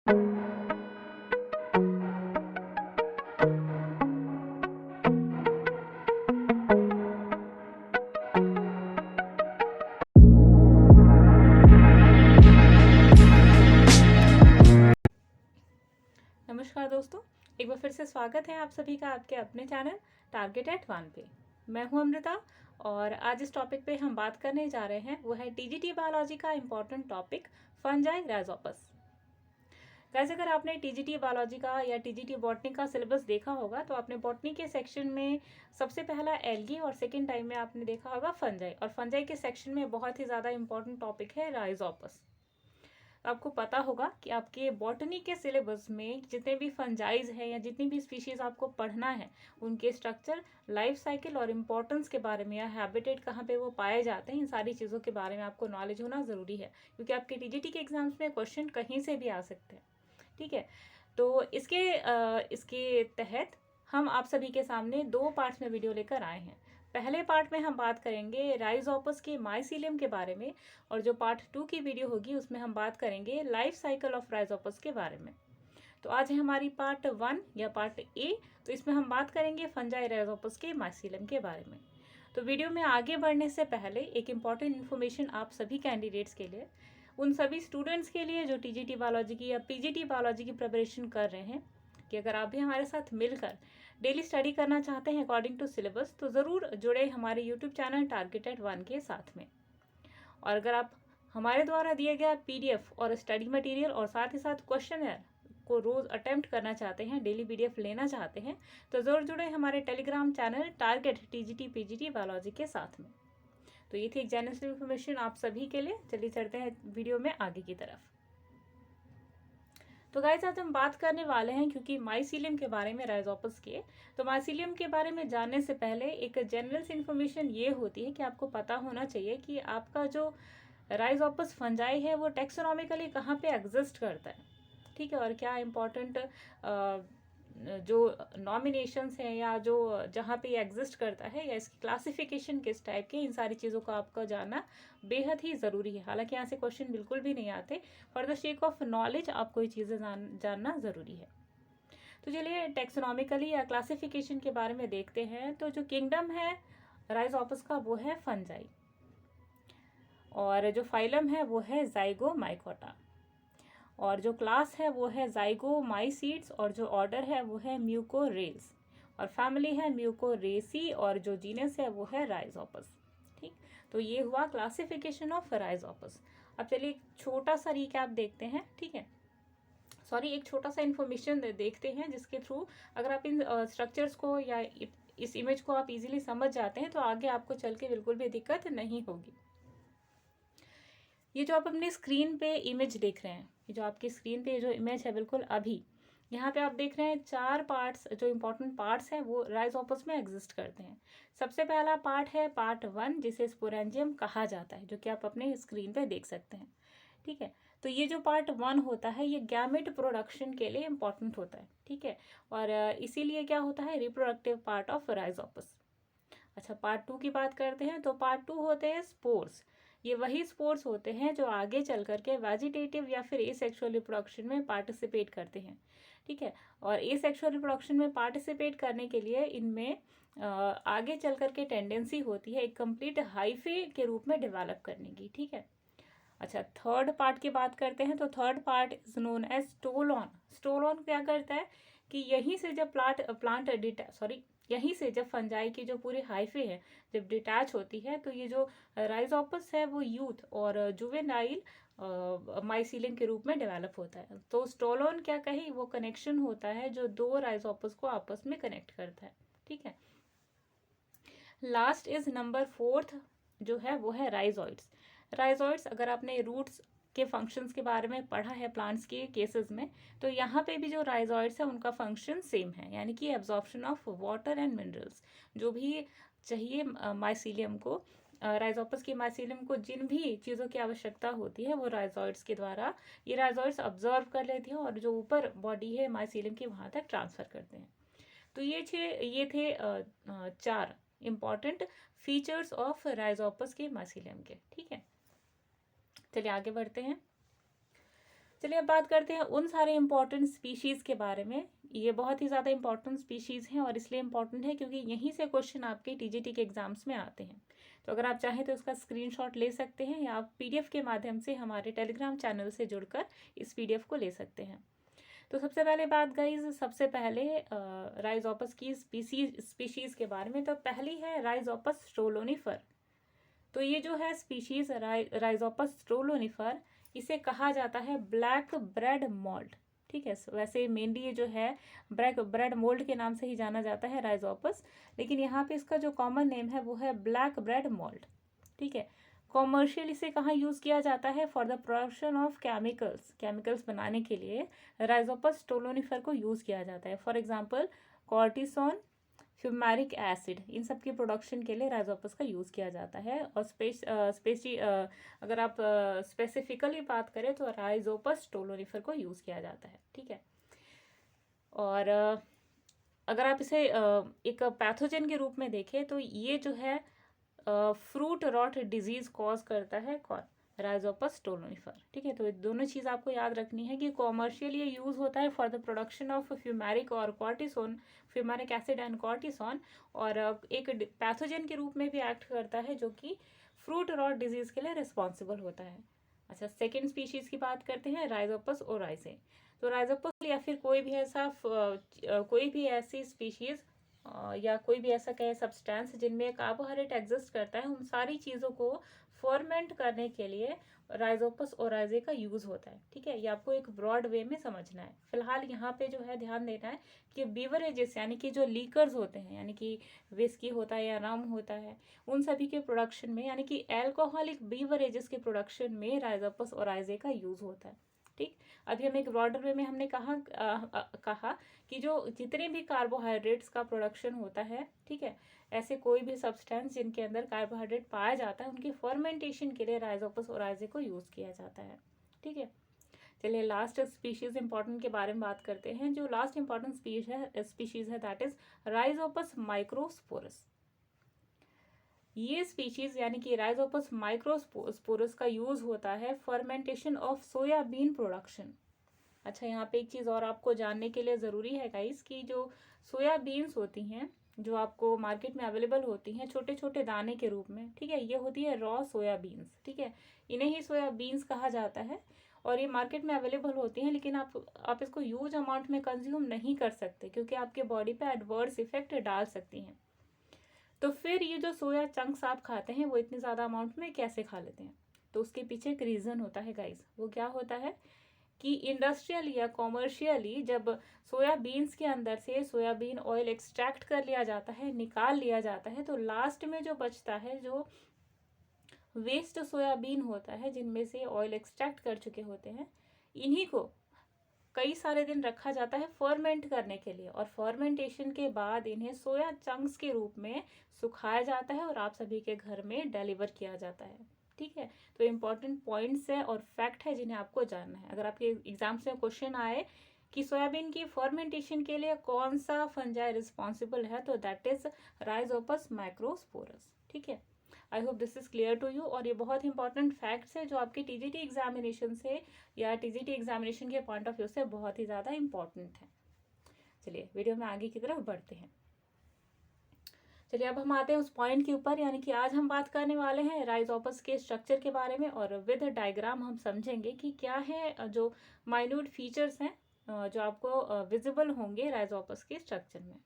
नमस्कार दोस्तों, एक बार फिर से स्वागत है आप सभी का आपके अपने चैनल टारगेट एट वन पे। मैं हूं अमृता और आज इस टॉपिक पे हम बात करने जा रहे हैं वो है टीजीटी बायोलॉजी का important topic fungi Rhizopus. Guys, अगर आपने टीजीटी बायोलॉजी का या टीजीटी बॉटनी का सिलेबस देखा होगा तो आपने बॉटनी के सेक्शन में सबसे पहला एल्गी और सेकेंड टाइम में आपने देखा होगा फंजाई, और फंजाई के सेक्शन में बहुत ही ज़्यादा इंपॉर्टेंट टॉपिक है राइजोपस। आपको पता होगा कि आपके बॉटनी के सिलेबस में जितने भी फंजाइज हैं या जितनी भी स्पीशीज आपको पढ़ना है, उनके स्ट्रक्चर, लाइफ साइकिल और इम्पोर्टेंस के बारे में या हैबिटेट कहाँ पे वो पाए जाते हैं, इन सारी चीज़ों के बारे में आपको नॉलेज होना ज़रूरी है, क्योंकि आपके टीजीटी के एग्जाम्स में क्वेश्चन कहीं से भी आ सकते हैं। ठीक है, तो इसके तहत हम आप सभी के सामने दो पार्ट्स में वीडियो लेकर आए हैं। पहले पार्ट में हम बात करेंगे राइजोपस के माइसीलियम के बारे में, और जो पार्ट 2 की वीडियो होगी उसमें हम बात करेंगे लाइफ साइकिल ऑफ राइजोपस के बारे में। तो आज है हमारी पार्ट 1 या पार्ट ए, तो इसमें हम बात करेंगे फंजाई राइजोपस के माइसीलियम के बारे में। तो वीडियो में आगे बढ़ने से पहले एक इम्पॉर्टेंट इन्फॉर्मेशन आप सभी कैंडिडेट्स के लिए, उन सभी स्टूडेंट्स के लिए जो टीजीटी बायोलॉजी की या पीजीटी बायोलॉजी की प्रिपरेशन कर रहे हैं, कि अगर आप भी हमारे साथ मिलकर डेली स्टडी करना चाहते हैं अकॉर्डिंग टू सिलेबस, तो ज़रूर जुड़े हमारे YouTube channel target at one के साथ में। और अगर आप हमारे द्वारा दिए गया पीडीएफ और स्टडी मटेरियल और साथ ही साथ क्वेश्चनर को रोज़ अटेम्प्ट करना चाहते हैं, डेली पीडीएफ लेना चाहते हैं, तो ज़रूर जुड़े हमारे Telegram channel target TGT PGT biology के साथ में। तो ये थी एक जनरल इन्फॉर्मेशन आप सभी के लिए। चलिए चलते हैं वीडियो में आगे की तरफ। तो गाइस, आज हम बात करने वाले हैं क्योंकि माइसीलियम के बारे में, राइजोपस के। तो माइसीलियम के बारे में जानने से पहले एक जनरल इन्फॉर्मेशन ये होती है कि आपको पता होना चाहिए कि आपका जो राइजोपस फंजाई है वो टेक्सोनॉमिकली कहाँ पे एग्जिस्ट करता है। ठीक है, और क्या इम्पोर्टेंट जो नॉमिनेशंस हैं या जो जहाँ पे ये एग्जिस्ट करता है या इसकी क्लासिफिकेशन किस टाइप के, इन सारी चीज़ों को आपको जानना बेहद ही ज़रूरी है। हालांकि यहाँ से क्वेश्चन बिल्कुल भी नहीं आते, for the sake of knowledge आपको ये चीज़ें जानना ज़रूरी है। तो चलिए टेक्सोनॉमिकली या क्लासिफिकेशन के बारे में देखते हैं। तो जो किंगडम है राइजोपस का वो है फंजाई, और जो फाइलम है वो है जाइगोमाइकोटा, और जो क्लास है वो है जाइगोमाइसीड्स, और जो ऑर्डर है वो है म्यूकोरेल्स, और फैमिली है म्यूकोरेसी, और जो जीनस है वो है राइजोपस। ठीक, तो ये हुआ क्लासिफिकेशन ऑफ राइजोपस। अब चलिए एक छोटा सा रिकैप देखते हैं। ठीक है, सॉरी, एक छोटा सा इन्फॉर्मेशन देखते हैं जिसके थ्रू अगर आप इन स्ट्रक्चर्स को या इस इमेज को आप इजीली समझ जाते हैं तो आगे आपको चल के बिल्कुल भी दिक्कत नहीं होगी। ये जो आप अपनी स्क्रीन पे इमेज देख रहे हैं, ये जो आपकी स्क्रीन पे जो इमेज है बिल्कुल अभी, यहाँ पे आप देख रहे हैं 4 पार्ट्स, जो इंपॉर्टेंट पार्ट्स हैं वो राइजोपस में एग्जिस्ट करते हैं। सबसे पहला पार्ट है पार्ट 1, जिसे स्पोरेंजियम कहा जाता है, जो कि आप अपने स्क्रीन पे देख सकते हैं। ठीक है, तो ये जो पार्ट 1 होता है ये गैमेट प्रोडक्शन के लिए इंपॉर्टेंट होता है। ठीक है, और इसीलिए क्या होता है, रिप्रोडक्टिव पार्ट ऑफ राइजोपस। अच्छा, पार्ट 2 की बात करते हैं। तो पार्ट 2 होते हैं स्पोर्स। ये वही स्पोर्स होते हैं जो आगे चल करके वेजिटेटिव या फिर एसेक्सुअल रिप्रोडक्शन में पार्टिसिपेट करते हैं। ठीक है, और एसेक्सुअल रिप्रोडक्शन में पार्टिसिपेट करने के लिए इनमें आगे चल करके टेंडेंसी होती है एक कंप्लीट हाइफे के रूप में डेवलप करने की। ठीक है, अच्छा, थर्ड पार्ट की बात करते हैं। तो third part is known as stolon. Stolon क्या करता है कि यहीं से जब यहीं से जब फंजाई की जो पूरी हाइफे है जब डिटैच होती है, तो ये जो राइजोपस है वो यूथ और जुवेनाइल माइसीलियम के रूप में डेवलप होता है। तो स्टोलोन क्या कही, वो कनेक्शन होता है जो दो राइजोपस को आपस में कनेक्ट करता है। ठीक है, लास्ट इज नंबर 4 जो है वो है राइजोइड्स। राइजोइड्स, अगर आपने रूट्स के फंक्शंस के बारे में पढ़ा है प्लांट्स के केसेस में, तो यहाँ पे भी जो राइजोइड्स है उनका फंक्शन सेम है, यानी कि absorption of water and minerals. जो भी चाहिए माइसीलियम को, राइजोपस के माइसीलियम को जिन भी चीज़ों की आवश्यकता होती है वो राइजोइड्स के द्वारा ये राइजोइड्स ऑब्जर्व कर लेती हैं और जो ऊपर बॉडी है माइसीलियम की वहाँ तक ट्रांसफ़र करते हैं। तो ये थे 4 इम्पॉर्टेंट फीचर्स ऑफ राइजोपस के माइसीलियम के। ठीक है, चलिए आगे बढ़ते हैं। चलिए अब बात करते हैं उन सारे इंपॉर्टेंट स्पीशीज़ के बारे में। ये बहुत ही ज़्यादा इंपॉर्टेंट स्पीशीज़ हैं और इसलिए इंपॉर्टेंट है क्योंकि यहीं से क्वेश्चन आपके टीजीटी के एग्जाम्स में आते हैं। तो अगर आप चाहें तो इसका स्क्रीनशॉट ले सकते हैं या आप पीडीएफ के माध्यम से हमारे टेलीग्राम चैनल से जुड़कर इस पीडीएफ को ले सकते हैं। तो सबसे पहले बात गाइज, सबसे पहले राइजोपस की स्पीशीज़ के बारे में। तो पहली है राइजोपस स्ट्रोलोनिफर। तो ये जो है स्पीशीज़ राइजोपस स्ट्रोलोनिफर, इसे कहा जाता है ब्लैक ब्रेड मोल्ड। ठीक है, वैसे मेनली ये जो है ब्लैक ब्रेड मोल्ड के नाम से ही जाना जाता है राइजोपस, लेकिन यहाँ पे इसका जो कॉमन नेम है वो है ब्लैक ब्रेड मोल्ड। ठीक है, कॉमर्शियल इसे कहाँ यूज़ किया जाता है? For the production of chemicals बनाने के लिए राइजोपस स्ट्रोलोनिफर को यूज़ किया जाता है। For example cortisone, fumaric acid, इन सब की प्रोडक्शन के लिए राइजोपस का यूज़ किया जाता है। और अगर आप स्पेसिफिकली बात करें तो राइजोपस स्ट्रोलोनिफर को यूज़ किया जाता है। ठीक है, और अगर आप इसे एक पैथोजन के रूप में देखें तो ये जो है फ्रूट रॉट डिजीज कॉज करता है कौन? राइजोपस स्ट्रोलोनिफर। ठीक है, तो ये दोनों चीज़ आपको याद रखनी है कि कॉमर्शियली ये यूज़ होता है for the production of fumaric और cortisone, fumaric acid and cortisone, और एक पैथोजन के रूप में भी एक्ट करता है जो कि फ्रूट रॉट डिजीज के लिए रिस्पॉन्सिबल होता है। अच्छा, सेकेंड स्पीशीज़ की बात करते हैं, राइजोपस ओराइजे। तो राइजोपस या फिर कोई भी ऐसी स्पीशीज़ या कोई भी ऐसा कहे सब्सटेंस जिनमें कार्बोहाइड्रेट एग्जिस्ट करता है, उन सारी चीज़ों को फर्मेंट करने के लिए राइजोपस ओराइजे का यूज़ होता है। ठीक है, ये आपको एक ब्रॉड वे में समझना है। फिलहाल यहाँ पे जो है ध्यान देना है कि बीवरेजेस यानी कि जो लीकर्स होते हैं, यानी कि विस्की होता है या रम होता है, उन सभी के प्रोडक्शन में, यानी कि एल्कोहलिक बीवरेजेस के प्रोडक्शन में राइजोपस ओराइजे का यूज़ होता है। ठीक, अभी हम एक ब्रॉडर वे में हमने कहा कि जो जितने भी कार्बोहाइड्रेट्स का प्रोडक्शन होता है, ठीक है, ऐसे कोई भी सब्सटेंस जिनके अंदर कार्बोहाइड्रेट पाया जाता है, उनकी फर्मेंटेशन के लिए राइजोपस ओराइजे को यूज़ किया जाता है। ठीक है, चलिए लास्ट स्पीशीज इंपॉर्टेंट के बारे में बात करते हैं। जो लास्ट इंपॉर्टेंट स्पीशीज है दैट इज राइजोपस माइक्रोस्पोरस। ये स्पीशीज यानी कि राइजोपस माइक्रोस्पोरस का यूज होता है फर्मेंटेशन ऑफ सोयाबीन प्रोडक्शन। अच्छा, यहाँ पे एक चीज़ और आपको जानने के लिए ज़रूरी है गाइस कि जो सोयाबीन्स होती हैं, जो आपको मार्केट में अवेलेबल होती हैं छोटे छोटे दाने के रूप में, ठीक है, ये होती है रॉ सोयाबीन्स। ठीक है, इन्हें ही सोयाबीन्स कहा जाता है और ये मार्केट में अवेलेबल होती हैं, लेकिन आप इसको ह्यूज अमाउंट में कंज्यूम नहीं कर सकते क्योंकि आपके बॉडी पे एडवर्स इफेक्ट डाल सकती हैं। तो फिर ये जो सोया चंक्स आप खाते हैं वो इतने ज़्यादा अमाउंट में कैसे खा लेते हैं? तो उसके पीछे एक रीज़न होता है गाइस। वो क्या होता है कि इंडस्ट्रियल या कॉमर्शियली जब सोयाबीन्स के अंदर से सोयाबीन ऑयल एक्सट्रैक्ट कर लिया जाता है, निकाल लिया जाता है, तो लास्ट में जो बचता है, जो वेस्ट सोयाबीन होता है जिनमें से ऑयल एक्सट्रैक्ट कर चुके होते हैं, इन्हीं को कई सारे दिन रखा जाता है फर्मेंट करने के लिए, और फर्मेंटेशन के बाद इन्हें सोया चंक्स के रूप में सुखाया जाता है और आप सभी के घर में डिलीवर किया जाता है। ठीक है, तो इम्पॉर्टेंट पॉइंट्स है और फैक्ट है जिन्हें आपको जानना है। अगर आपके एग्जाम्स में क्वेश्चन आए कि सोयाबीन की फर्मेंटेशन के लिए कौन सा फंजाई रिस्पॉन्सिबल है, तो दैट इज राइजोपस माइक्रोस्पोरस। ठीक है, I hope this is clear to you. और ये बहुत इंपॉर्टेंट फैक्ट्स है जो आपकी टीजीटी एग्जामिनेशन से या टीजीटी एग्जामिनेशन के पॉइंट ऑफ व्यू से बहुत ही ज़्यादा इंपॉर्टेंट है। चलिए वीडियो में आगे की तरफ बढ़ते हैं। चलिए अब हम आते हैं उस पॉइंट के ऊपर, यानी कि आज हम बात करने वाले हैं राइजोपस के स्ट्रक्चर के बारे में, और विद डायग्राम हम समझेंगे कि क्या है जो माइन्यूट फीचर्स हैं जो आपको विजिबल होंगे राइजोपस के स्ट्रक्चर में।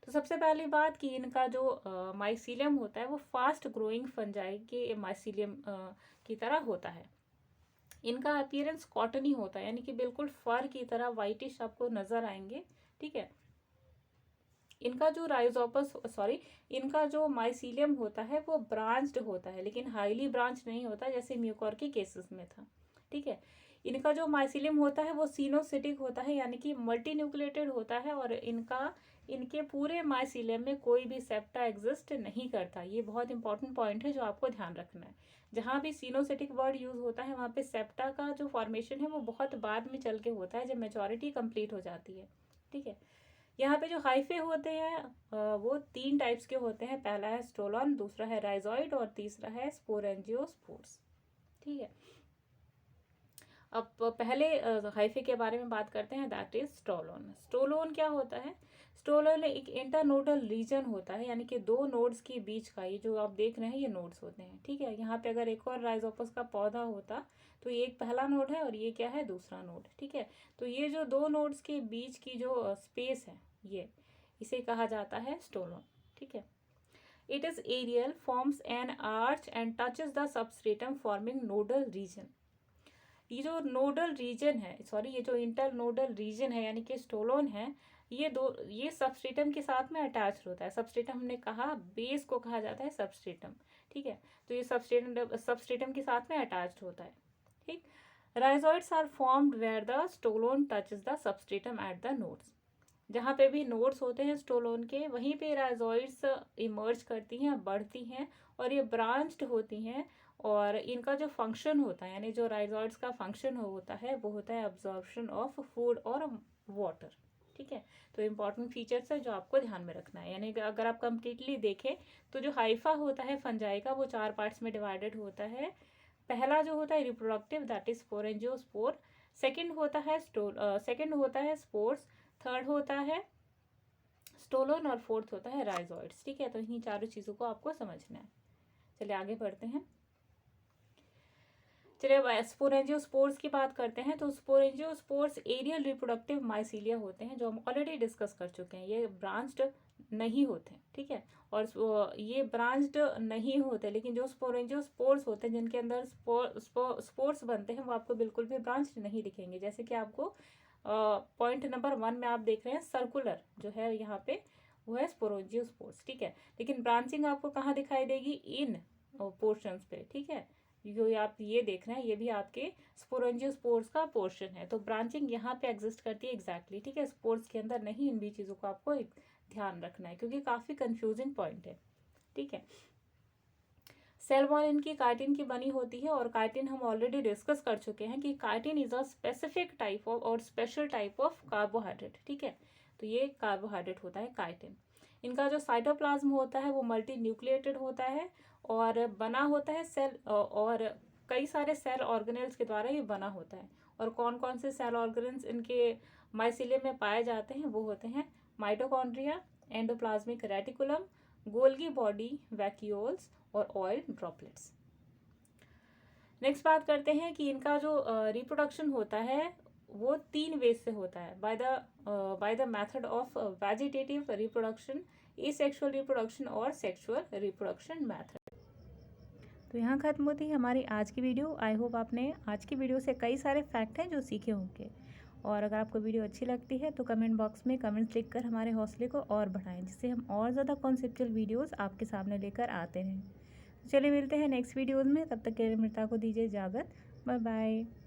तो सबसे पहली बात कि इनका जो माइसीलियम होता है वो फास्ट ग्रोइंग फंजाई के माइसीलियम की तरह होता है। इनका अपीयरेंस कॉटनी होता है, यानी कि बिल्कुल फर की तरह वाइटिश आपको नजर आएंगे। ठीक है, इनका जो माइसीलियम होता है वो ब्रांच्ड होता है, लेकिन हाईली ब्रांच नहीं होता जैसे म्यूकोर के केसेस में था। ठीक है, इनका जो माइसीलियम होता है वो सिनोसिटिक होता है, यानी कि मल्टी न्यूक्लिएटेड होता है, और इनके पूरे माइसीलियम में कोई भी सेप्टा एग्जिस्ट नहीं करता। ये बहुत इंपॉर्टेंट पॉइंट है जो आपको ध्यान रखना है। जहाँ भी सिनोसिटिक वर्ड यूज होता है वहाँ पे सेप्टा का जो फॉर्मेशन है वो बहुत बाद में चल के होता है, जब मेजॉरिटी कंप्लीट हो जाती है। ठीक है, यहाँ पे जो हाइफे होते हैं वो 3 टाइप्स के होते हैं। पहला है स्टोलॉन, दूसरा है राइजॉइड और तीसरा है स्पोरेंजियोस्पोर्स। ठीक है, अब पहले हाइफे के बारे में बात करते हैं, दैट इज स्टोलोन। स्टोलोन क्या होता है? स्टोलोन एक इंटरनोडल रीजन होता है, यानी कि दो नोड्स के बीच का, ये जो आप देख रहे हैं ये नोड्स होते हैं, ठीक है। यहाँ पे अगर एक और राइजोपस का पौधा होता तो ये एक पहला नोड है और ये क्या है, दूसरा नोड, ठीक है। तो ये जो दो नोड्स के बीच की जो स्पेस है, ये इसे कहा जाता है स्टोलोन, ठीक है। It is aerial, forms an arch and touches the substratum forming nodal region. ये जो नोडल रीजन है, सॉरी, ये जो इंटरनोडल रीजन है यानी कि स्टोलोन है, ये सबस्ट्रेटम के साथ में अटैच होता है। सबस्ट्रेटम हमने कहा, बेस को कहा जाता है सबस्ट्रेटम, ठीक है। तो ये सबस्ट्रेटम के साथ में अटैच्ड होता है, ठीक। Rhizoids are formed where the stolon touches the substratum at the nodes. जहाँ पे भी नोड्स होते हैं स्टोलोन के, वहीं पे राइजोइड्स इमर्ज करती हैं, बढ़ती हैं और ये ब्रांच्ड होती हैं। और इनका जो फंक्शन होता है, यानी जो राइजोइड्स का फंक्शन होता है, वो होता है अब्जॉर्प्शन ऑफ फूड और वाटर, ठीक है। तो इम्पॉर्टेंट फीचर्स है जो आपको ध्यान में रखना है। यानी कि अगर आप कंप्लीटली देखें तो जो हाइफा होता है फंजाई का, वो 4 पार्ट्स में डिवाइडेड होता है। पहला जो होता है reproductive, that is sporangiospore. Second होता है स्पोर्स। थर्ड होता है स्टोलोन और फोर्थ होता है राइजोइड्स, ठीक है। तो इन्हीं चारों चीज़ों को आपको समझना है। चलिए आगे बढ़ते हैं। चलिए अब स्पोरेंजियोस्पोर्स की बात करते हैं। तो स्पोरेंजियोस्पोर्स एरियल रिप्रोडक्टिव माइसीलिया होते हैं, जो हम ऑलरेडी डिस्कस कर चुके हैं। ये ब्रांच्ड नहीं होते, ठीक है। और ये ब्रांच्ड नहीं होते, लेकिन जो स्पोरेंजियोस्पोर्स होते हैं जिनके अंदर स्पोर्स बनते हैं, वो आपको बिल्कुल भी ब्रांच्ड नहीं दिखेंगे। जैसे कि आपको पॉइंट नंबर 1 में आप देख रहे हैं, सर्कुलर जो है यहाँ पे, वो है स्पोरेंजियोस्पोर्स, ठीक है। लेकिन ब्रांचिंग आपको कहाँ दिखाई देगी? इन पोर्शंस पे, ठीक है। जो आप ये देख रहे हैं, ये भी आपके स्पोरेंजियोस्पोर्स का पोर्शन है। तो ब्रांचिंग यहाँ पे एग्जिस्ट करती है एग्जैक्टली, ठीक है, स्पोर्स के अंदर नहीं। इन भी चीज़ों को आपको ध्यान रखना है, क्योंकि काफ़ी कंफ्यूजिंग पॉइंट है, ठीक है। सेल वॉल इनकी काइटिन की बनी होती है, और काइटिन हम ऑलरेडी डिस्कस कर चुके हैं कि chitin is a specific type of और स्पेशल टाइप ऑफ कार्बोहाइड्रेट, ठीक है। तो ये कार्बोहाइड्रेट होता है काइटिन। इनका जो साइटोप्लाज्म होता है वो मल्टी न्यूक्लिएटेड होता है और बना होता है सेल और कई सारे सेल ऑर्गेनेल्स के द्वारा ये बना होता है। और कौन कौन से सेल ऑर्गेनेल्स इनके माइसीलियम में पाए जाते हैं? वो होते हैं mitochondria, endoplasmic reticulum, Golgi body, vacuoles और ऑयल ड्रॉपलेट्स। नेक्स्ट बात करते हैं कि इनका जो रिप्रोडक्शन होता है वो 3 वेज से होता है, by the method of vegetative reproduction, asexual reproduction और सेक्सुअल रिप्रोडक्शन मेथड। तो यहाँ खत्म होती है हमारी आज की वीडियो। आई होप आपने आज की वीडियो से कई सारे फैक्ट हैं जो सीखे होंगे। और अगर आपको वीडियो अच्छी लगती है तो कमेंट बॉक्स में कमेंट्स लिखकर हमारे हौसले को और बढ़ाएं, जिससे हम और ज़्यादा कॉन्सेप्चुअल वीडियोस आपके सामने लेकर आते रहें। तो चलिए मिलते हैं नेक्स्ट वीडियोज़ में, तब तक के लिए मृता को दीजिए इजाज़त। Bye bye.